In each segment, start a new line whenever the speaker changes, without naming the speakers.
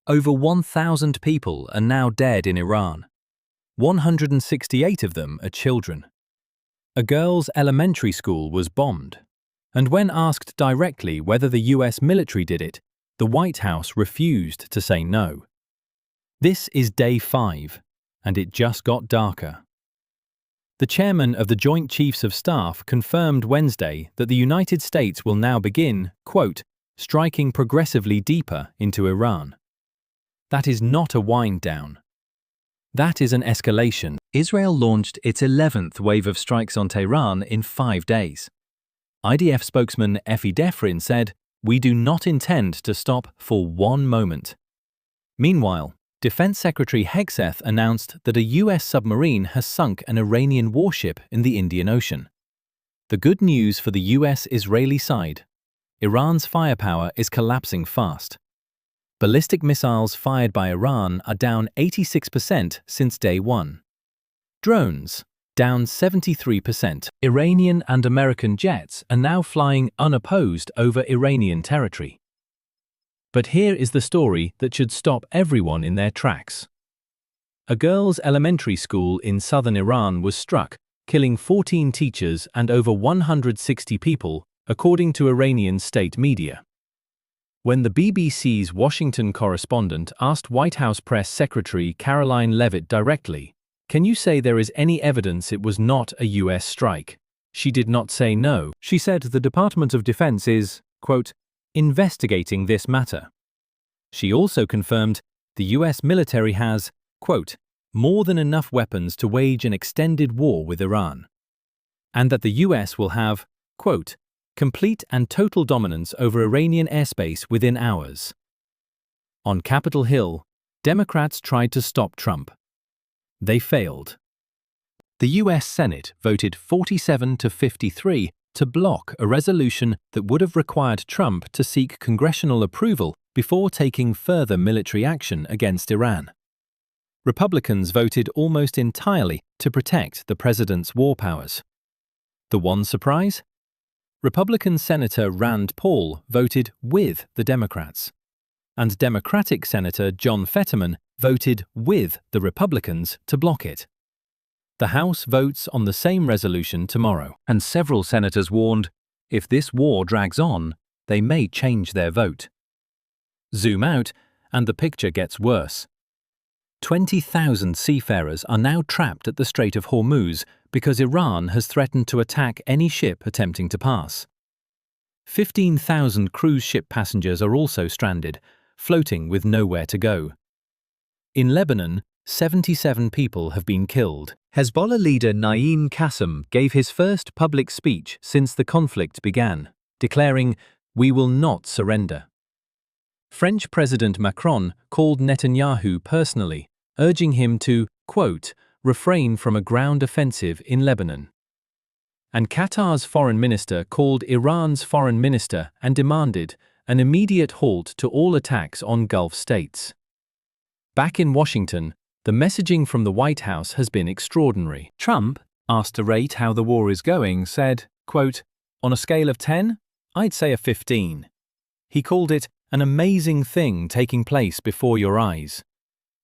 Over 1,000 people are now dead in Iran. 168 of them are children. A girls' elementary school was bombed. And when asked directly whether the US military did it, the White House refused to say no. This is day 5, and it just got darker. The chairman of the Joint Chiefs of Staff confirmed Wednesday that the United States will now begin, quote, striking progressively deeper into Iran. That is not a wind down. That is an escalation. Israel launched its 11th wave of strikes on Tehran in 5 days. IDF spokesman Efi Defrin said, "We do not intend to stop for one moment." Meanwhile, Defense Secretary Hegseth announced that a US submarine has sunk an Iranian warship in the Indian Ocean. The good news for the US-Israeli side: Iran's firepower is collapsing fast. Ballistic missiles fired by Iran are down 86% since day 1. Drones, down 73%. Iranian and American jets are now flying unopposed over Iranian territory. But here is the story that should stop everyone in their tracks. A girls' elementary school in southern Iran was struck, killing 14 teachers and over 160 people, according to Iranian state media. When the BBC's Washington correspondent asked White House Press Secretary Caroline Leavitt directly, "Can you say there is any evidence it was not a US strike?" she did not say no. She said the Department of Defense is, quote, investigating this matter. She also confirmed the US military has, quote, more than enough weapons to wage an extended war with Iran, and that the US will have, quote, complete and total dominance over Iranian airspace within hours. On Capitol Hill, Democrats tried to stop Trump. They failed. The US Senate voted 47 to 53 to block a resolution that would have required Trump to seek congressional approval before taking further military action against Iran. Republicans voted almost entirely to protect the president's war powers. The one surprise? Republican Senator Rand Paul voted with the Democrats, and Democratic Senator John Fetterman voted with the Republicans to block it. The House votes on the same resolution tomorrow, and several senators warned, if this war drags on, they may change their vote. Zoom out, and the picture gets worse. 20,000 seafarers are now trapped at the Strait of Hormuz because Iran has threatened to attack any ship attempting to pass. 15,000 cruise ship passengers are also stranded, floating with nowhere to go. In Lebanon, 77 people have been killed. Hezbollah leader Naim Qassem gave his first public speech since the conflict began, declaring, "We will not surrender." French President Macron called Netanyahu personally, urging him to, quote, refrain from a ground offensive in Lebanon. And Qatar's foreign minister called Iran's foreign minister and demanded an immediate halt to all attacks on Gulf states. Back in Washington, the messaging from the White House has been extraordinary. Trump, asked to rate how the war is going, said, quote, on a scale of 10, I'd say a 15. He called it an amazing thing taking place before your eyes.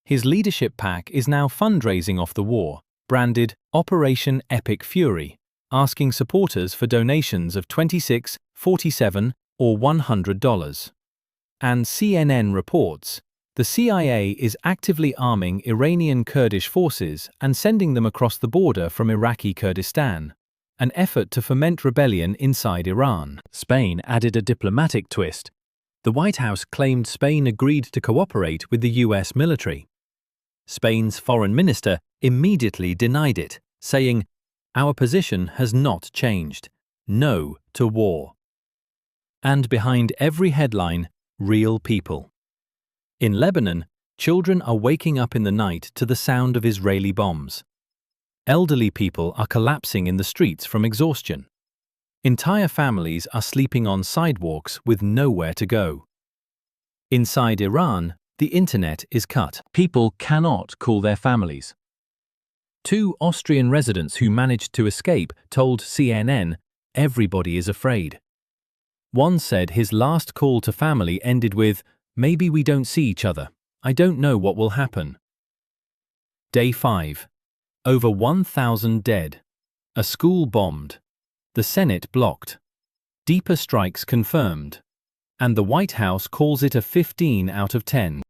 His leadership PAC is now fundraising off the war, branded Operation Epic Fury, asking supporters for donations of $26, $47, or $100. And CNN reports, the CIA is actively arming Iranian Kurdish forces and sending them across the border from Iraqi Kurdistan, an effort to foment rebellion inside Iran. Spain added a diplomatic twist. The White House claimed Spain agreed to cooperate with the US military. Spain's foreign minister immediately denied it, saying, "Our position has not changed. No to war." And behind every headline, real people. In Lebanon, children are waking up in the night to the sound of Israeli bombs. Elderly people are collapsing in the streets from exhaustion. Entire families are sleeping on sidewalks with nowhere to go. Inside Iran, the internet is cut. People cannot call their families. 2 Austrian residents who managed to escape told CNN, "Everybody is afraid." One said his last call to family ended with, "Maybe we don't see each other. I don't know what will happen. Day 5. Over 1,000 dead. A school bombed. The Senate blocked. Deeper strikes confirmed. And the White House calls it a 15 out of 10.